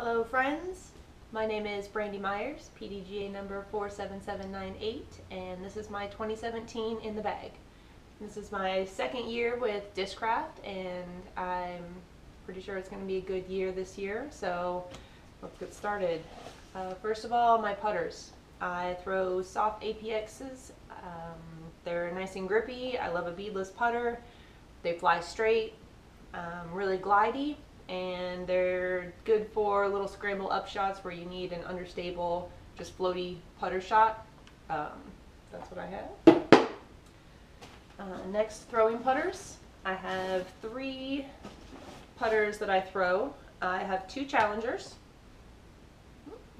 Hello friends, my name is Brandie Myers, PDGA number 47798, and this is my 2017 in the bag. This is my second year with Discraft, and I'm pretty sure it's going to be a good year this year, so let's get started. First of all, my putters. I throw soft APXs. They're nice and grippy. I love a beadless putter. They fly straight, really glidey, and they're good for little scramble up shots where you need an understable, just floaty putter shot. That's what I have. Next, throwing putters. I have 3 putters that I throw. I have 2 challengers.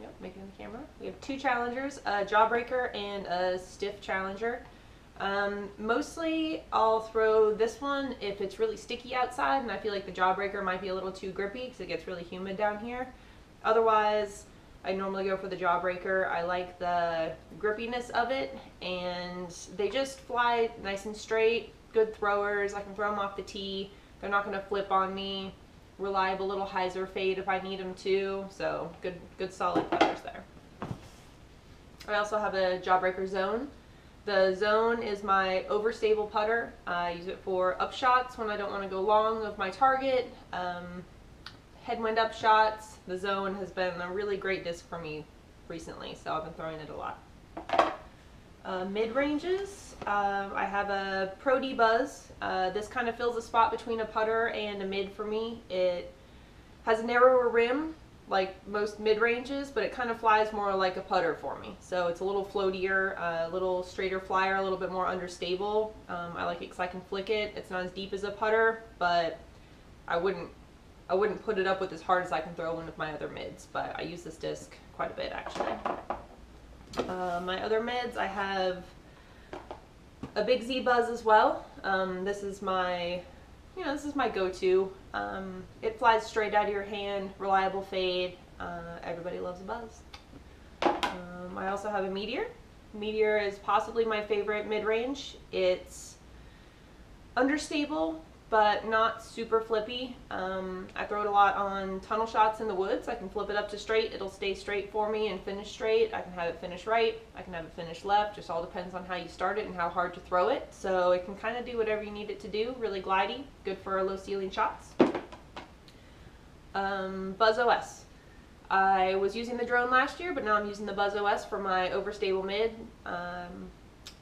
Yep, making the camera. We have 2 challengers, a jawbreaker and a stiff challenger. Mostly I'll throw this one if it's really sticky outside and I feel like the jawbreaker might be a little too grippy because it gets really humid down here. Otherwise, I normally go for the jawbreaker. I like the grippiness of it, and they just fly nice and straight. Good throwers. I can throw them off the tee. They're not going to flip on me. Reliable little hyzer fade if I need them to. So good solid putters there. I also have a jawbreaker zone. The zone is my overstable putter. I use it for upshots when I don't want to go long of my target. Headwind upshots. The zone has been a really great disc for me recently, so I've been throwing it a lot. Mid-ranges, I have a Pro D Buzz. This kind of fills a spot between a putter and a mid for me. It has a narrower rim like most mid-ranges, but it kind of flies more like a putter for me. So it's a little floatier, a little straighter flyer, a little bit more understable. I like it because I can flick it. It's not as deep as a putter, but I wouldn't put it up with as hard as I can throw one of my other mids, but I use this disc quite a bit actually. My other mids, I have a Big Z Buzz as well. This is my go-to. It flies straight out of your hand, reliable fade. Everybody loves a buzz. I also have a Meteor. Meteor is possibly my favorite mid-range. It's understable, but not super flippy. I throw it a lot on tunnel shots in the woods. I can flip it up to straight. It'll stay straight for me and finish straight. I can have it finish right. I can have it finish left. Just all depends on how you start it and how hard to throw it. So it can kind of do whatever you need it to do. Really glidey. Good for low ceiling shots. Buzz OS. I was using the drone last year, but now I'm using the Buzz OS for my overstable mid.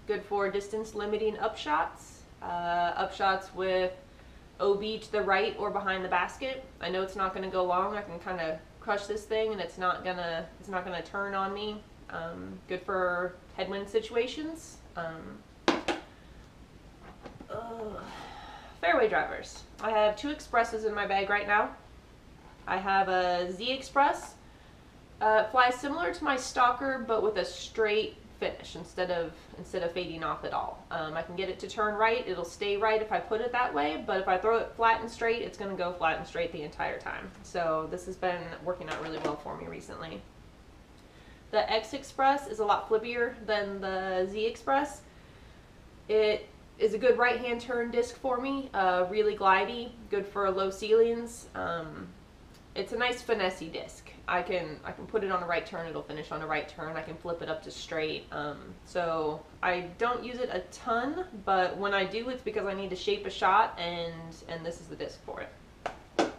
Good for distance limiting upshots. Upshots with OB to the right or behind the basket. I know it's not going to go long. I can kind of crush this thing and it's not gonna turn on me. Good for headwind situations. Fairway drivers. I have 2 Expresses in my bag right now. I have a Z Express. It flies similar to my Stalker, but with a straight finish instead of fading off at all. I can get it to turn right. It'll stay right if I put it that way, but if I throw it flat and straight, it's going to go flat and straight the entire time. So this has been working out really well for me recently. The X Express is a lot flippier than the Z Express. It is a good right hand turn disc for me, really glidey, good for low ceilings. It's a nice finessey disc. I can put it on a right turn, it'll finish on a right turn. I can flip it up to straight. So I don't use it a ton, but when I do, it's because I need to shape a shot, and this is the disc for it.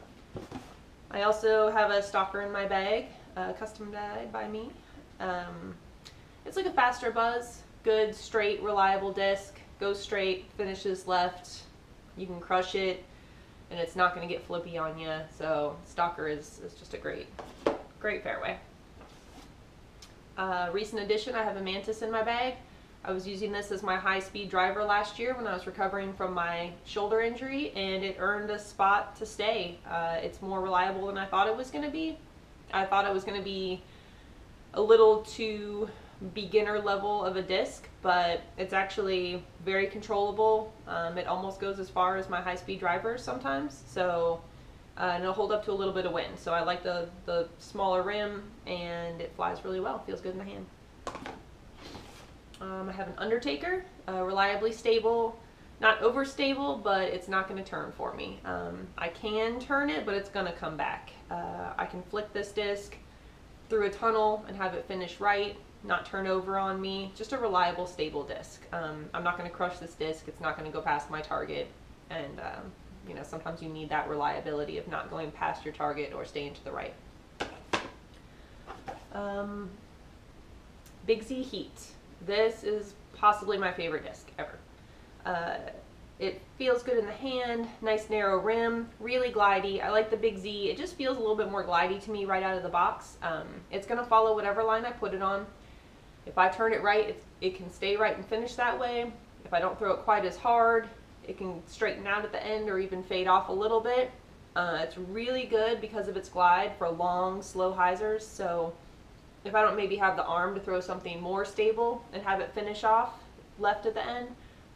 I also have a Stalker in my bag, custom dyed by me. It's like a faster buzz, good, straight, reliable disc. Goes straight, finishes left. You can crush it, and it's not going to get flippy on you. So Stalker is just a great fairway. Recent addition, I have a Mantis in my bag. I was using this as my high-speed driver last year when I was recovering from my shoulder injury, and it earned a spot to stay. It's more reliable than I thought it was going to be. I thought it was going to be a little too beginner level of a disc, but it's actually very controllable. It almost goes as far as my high-speed drivers sometimes, so and it'll hold up to a little bit of wind. So I like the smaller rim, and it flies really well. Feels good in the hand. I have an Undertaker, reliably stable, not overstable, but it's not going to turn for me. I can turn it, but it's going to come back. I can flick this disc through a tunnel and have it finish right, not turn over on me. Just a reliable, stable disc. I'm not going to crush this disc. It's not going to go past my target. And you know, sometimes you need that reliability of not going past your target or staying to the right. Big Z Heat. This is possibly my favorite disc ever. It feels good in the hand, nice narrow rim, really glidey. I like the Big Z. It just feels a little bit more glidey to me right out of the box. It's going to follow whatever line I put it on. If I turn it right, it can stay right and finish that way. If I don't throw it quite as hard, it can straighten out at the end or even fade off a little bit. It's really good because of its glide for long, slow hyzers. So if I don't maybe have the arm to throw something more stable and have it finish off left at the end,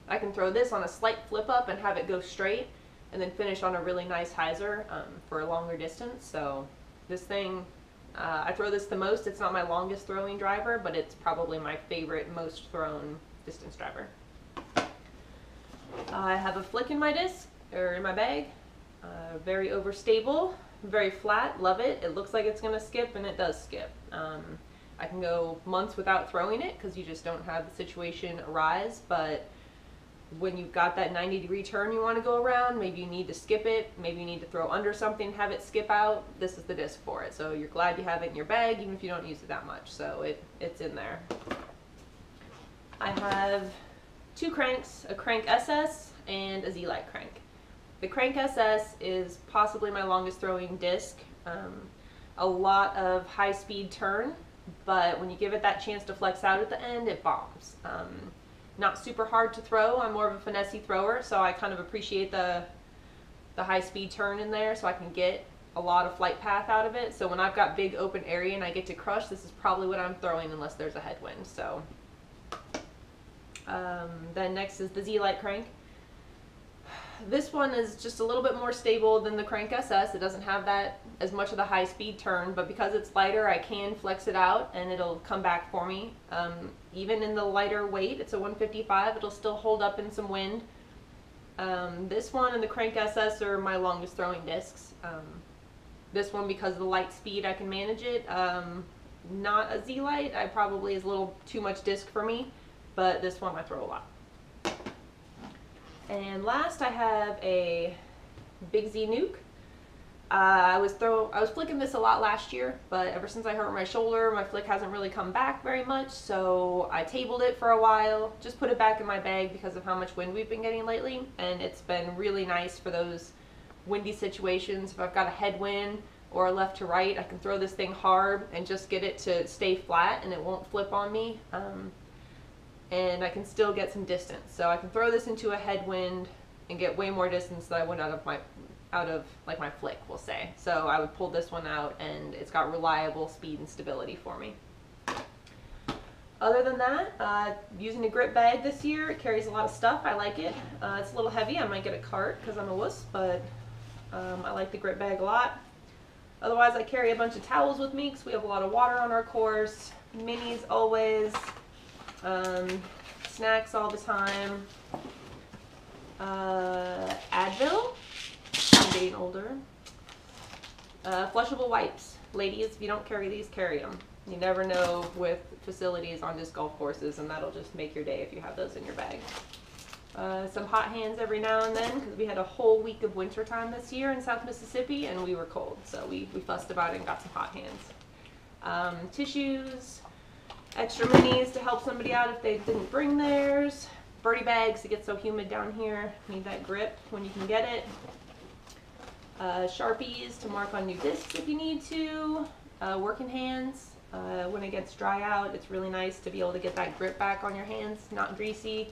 I can throw this on a slight flip up and have it go straight and then finish on a really nice hyzer for a longer distance. So this thing, I throw this the most. It's not my longest throwing driver, but it's probably my favorite, most thrown distance driver. I have a flick in my disc, or in my bag. Very overstable, very flat, love it. It looks like it's going to skip, and it does skip. I can go months without throwing it because you just don't have the situation arise, but when you've got that 90-degree turn you want to go around, maybe you need to skip it, maybe you need to throw under something, have it skip out, this is the disc for it. So you're glad you have it in your bag, even if you don't use it that much. So it's in there. I have two cranks, a Crank SS and a Z-Lite crank. The Crank SS is possibly my longest throwing disc. A lot of high speed turn, but when you give it that chance to flex out at the end, it bombs. Not super hard to throw. I'm more of a finessey thrower, so I kind of appreciate the high speed turn in there, so I can get a lot of flight path out of it. So when I've got big open area and I get to crush, this is probably what I'm throwing unless there's a headwind. So then next is the Z-Lite crank. This one is just a little bit more stable than the Crank SS. It doesn't have that as much of the high speed turn, but because it's lighter, I can flex it out and it'll come back for me. Even in the lighter weight, it's a 155, it'll still hold up in some wind. This one and the Crank SS are my longest throwing discs. This one, because of the light speed, I can manage it. Not a Z-Lite, I probably is a little too much disc for me, but this one I throw a lot. And last I have a Big Z Nuke. I was flicking this a lot last year, but ever since I hurt my shoulder, my flick hasn't really come back very much, so I tabled it for a while, just put it back in my bag because of how much wind we've been getting lately, and it's been really nice for those windy situations. If I've got a headwind or a left to right, I can throw this thing hard and just get it to stay flat and it won't flip on me. And I can still get some distance. So I can throw this into a headwind and get way more distance than I would out of like my flick, we'll say. So I would pull this one out and it's got reliable speed and stability for me. Other than that, using a grip bag this year, it carries a lot of stuff. I like it. It's a little heavy. I might get a cart because I'm a wuss, but I like the grip bag a lot. Otherwise, I carry a bunch of towels with me because we have a lot of water on our course. Minis always. Snacks all the time. Advil. I'm getting older. Flushable wipes. Ladies, if you don't carry these, carry them. You never know with facilities on disc golf courses, and that'll just make your day if you have those in your bag. Some hot hands every now and then, because we had a whole week of winter time this year in South Mississippi, and we were cold, so we fussed about it and got some hot hands. Tissues. Extra minis to help somebody out if they didn't bring theirs. Birdie bags, it gets so humid down here. Need that grip when you can get it. Sharpies to mark on new discs if you need to. Working hands. When it gets dry out, it's really nice to be able to get that grip back on your hands, not greasy.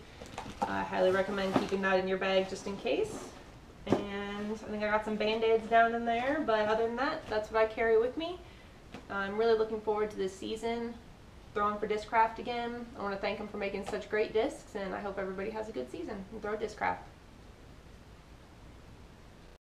I highly recommend keeping that in your bag just in case. And I think I got some Band-Aids down in there, but other than that, that's what I carry with me. I'm really looking forward to this season. Throwing for Discraft again. I want to thank them for making such great discs, and I hope everybody has a good season and throw Discraft.